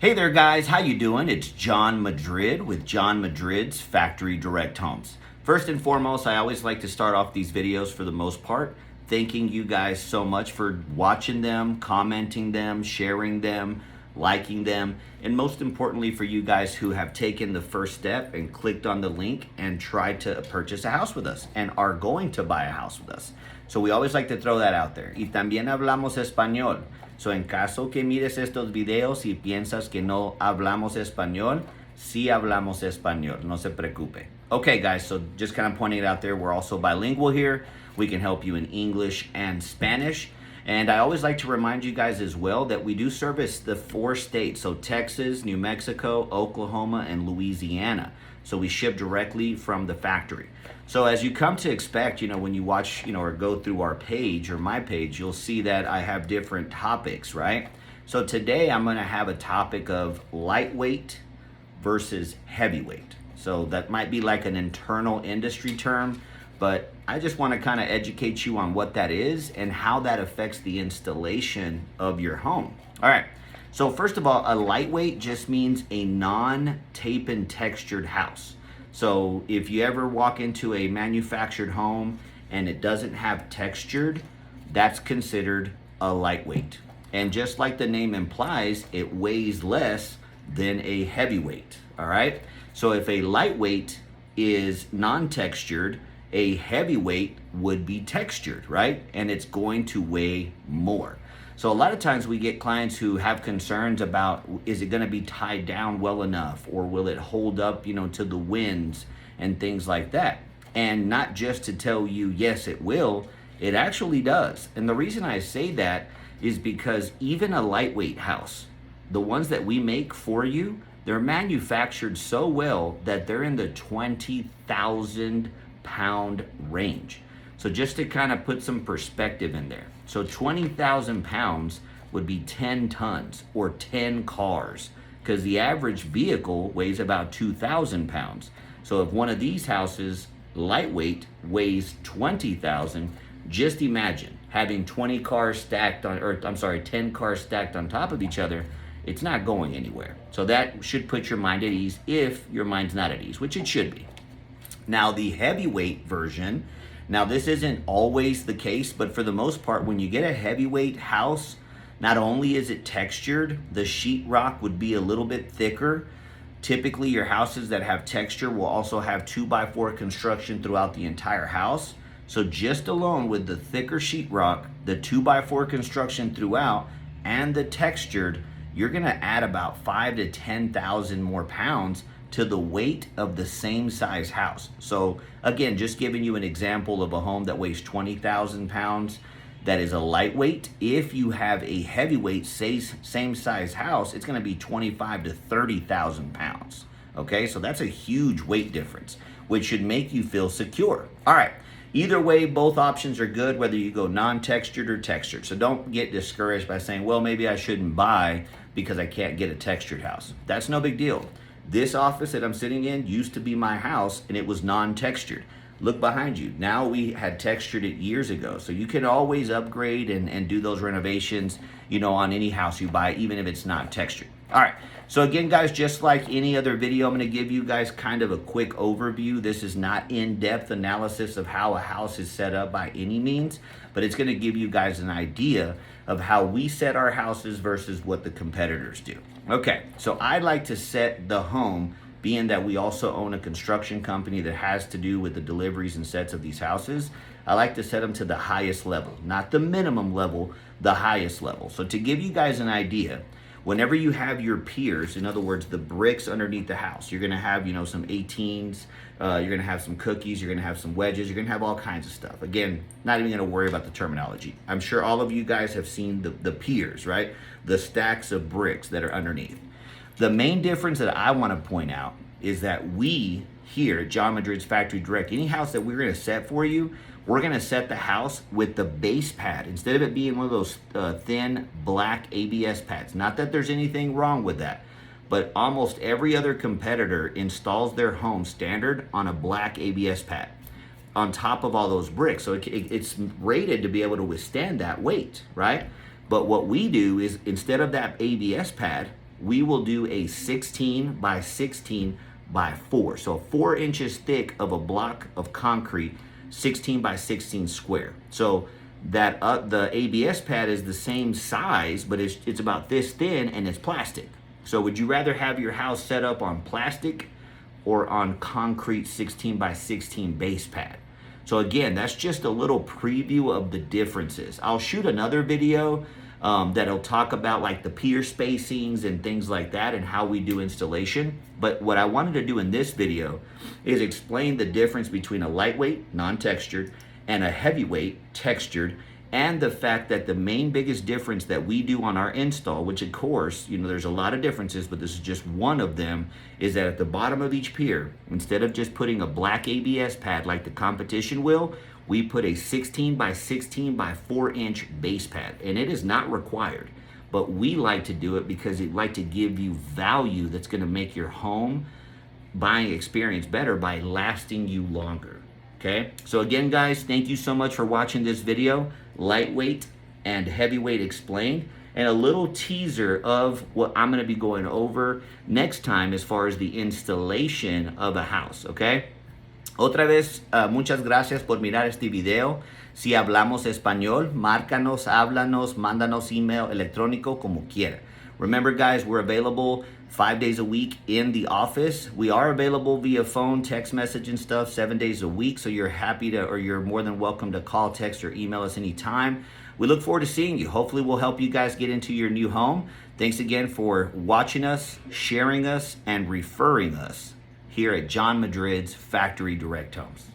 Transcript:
Hey there guys, how you doing? It's John Madrid with John Madrid's Factory Direct Homes. First and foremost, I always like to start off these videos for the most part, thanking you guys so much for watching them, commenting them, sharing them, liking them, and most importantly for you guys who have taken the first step and clicked on the link and tried to purchase a house with us and are going to buy a house with us. So we always like to throw that out there. Y también hablamos español. So en caso que mires estos videos y piensas que no hablamos español, sí hablamos español, no se preocupe. Okay guys, so just kind of pointing it out there, we're also bilingual here. We can help you in English and Spanish. And I always like to remind you guys as well that we do service the 4 states, so Texas, New Mexico, Oklahoma, and Louisiana. So we ship directly from the factory. So as you come to expect, when you watch, or go through our page or my page, you'll see that I have different topics, right? So today I'm gonna have a topic of lightweight versus heavyweight. So that might be like an internal industry term, but I just want to kind of educate you on what that is and how that affects the installation of your home. All right, so first of all, a lightweight just means a non-tape and textured house. So if you ever walk into a manufactured home and it doesn't have textured, that's considered a lightweight. And just like the name implies, it weighs less than a heavyweight, all right? So if a lightweight is non-textured, a heavyweight would be textured, right? And it's going to weigh more. So a lot of times we get clients who have concerns about, is it gonna be tied down well enough, or will it hold up, to the winds and things like that? And not just to tell you, yes, it will, it actually does. And the reason I say that is because even a lightweight house, the ones that we make for you, they're manufactured so well that they're in the 20,000 pound range. So just to kind of put some perspective in there. So 20,000 pounds would be 10 tons or 10 cars, because the average vehicle weighs about 2,000 pounds. So if one of these houses, lightweight, weighs 20,000, just imagine having 10 cars stacked on top of each other. It's not going anywhere. So that should put your mind at ease if your mind's not at ease, which it should be. Now the heavyweight version, now this isn't always the case, but for the most part, when you get a heavyweight house, not only is it textured, the sheetrock would be a little bit thicker. Typically your houses that have texture will also have 2x4 construction throughout the entire house. So just alone with the thicker sheetrock, the 2x4 construction throughout, and the textured, you're gonna add about 5,000 to 10,000 more pounds to the weight of the same size house. So again, just giving you an example of a home that weighs 20,000 pounds, that is a lightweight. If you have a heavyweight, same size house, it's gonna be 25 to 30,000 pounds. Okay, so that's a huge weight difference, which should make you feel secure. All right, either way, both options are good, whether you go non-textured or textured. So don't get discouraged by saying, well, maybe I shouldn't buy because I can't get a textured house. That's no big deal. This office that I'm sitting in used to be my house and it was non-textured. Look behind you. Now we had textured it years ago. So you can always upgrade and do those renovations, on any house you buy, even if it's not textured. All right. So again, guys, just like any other video, I'm going to give you guys kind of a quick overview. This is not in-depth analysis of how a house is set up by any means, but it's going to give you guys an idea of how we set our houses versus what the competitors do. Okay, so I like to set the home, being that we also own a construction company that has to do with the deliveries and sets of these houses. I like to set them to the highest level, not the minimum level, the highest level. So to give you guys an idea, whenever you have your piers, in other words, the bricks underneath the house, you're gonna have, some 18s, you're gonna have some cookies, you're gonna have some wedges, you're gonna have all kinds of stuff. Again, not even gonna worry about the terminology. I'm sure all of you guys have seen the piers, right? The stacks of bricks that are underneath. The main difference that I wanna point out is that we here at John Madrid's Factory Direct, any house that we're gonna set for you, we're gonna set the house with the base pad instead of it being one of those thin black ABS pads. Not that there's anything wrong with that, but almost every other competitor installs their home standard on a black ABS pad on top of all those bricks. So it's rated to be able to withstand that weight, right? But what we do is, instead of that ABS pad, we will do a 16 by 16 by 4. So 4 inches thick of a block of concrete, 16 by 16 square. So that the ABS pad is the same size, but it's about this thin and it's plastic. So would you rather have your house set up on plastic or on concrete 16 by 16 base pad? So again, that's just a little preview of the differences. I'll shoot another video that'll talk about like the pier spacings and things like that and how we do installation. But what I wanted to do in this video is explain the difference between a lightweight, non-textured, and a heavyweight, textured, and the fact that the main biggest difference that we do on our install, which of course, you know, there's a lot of differences, but this is just one of them, is that at the bottom of each pier, instead of just putting a black ABS pad like the competition will, we put a 16 by 16 by 4 inch base pad. And it is not required, but we like to do it because we like to give you value that's gonna make your home buying experience better by lasting you longer. Okay, so again, guys, thank you so much for watching this video, lightweight and heavyweight explained, and a little teaser of what I'm gonna be going over next time as far as the installation of a house, okay? Otra vez, muchas gracias por mirar este video. Si hablamos español, márcanos, háblanos, mándanos email electrónico como quiera. Remember, guys, we're available 5 days a week in the office. We are available via phone, text message and stuff 7 days a week. So you're you're more than welcome to call, text, or email us anytime. We look forward to seeing you. Hopefully we'll help you guys get into your new home. Thanks again for watching us, sharing us, and referring us here at John Madrid's Factory Direct Homes.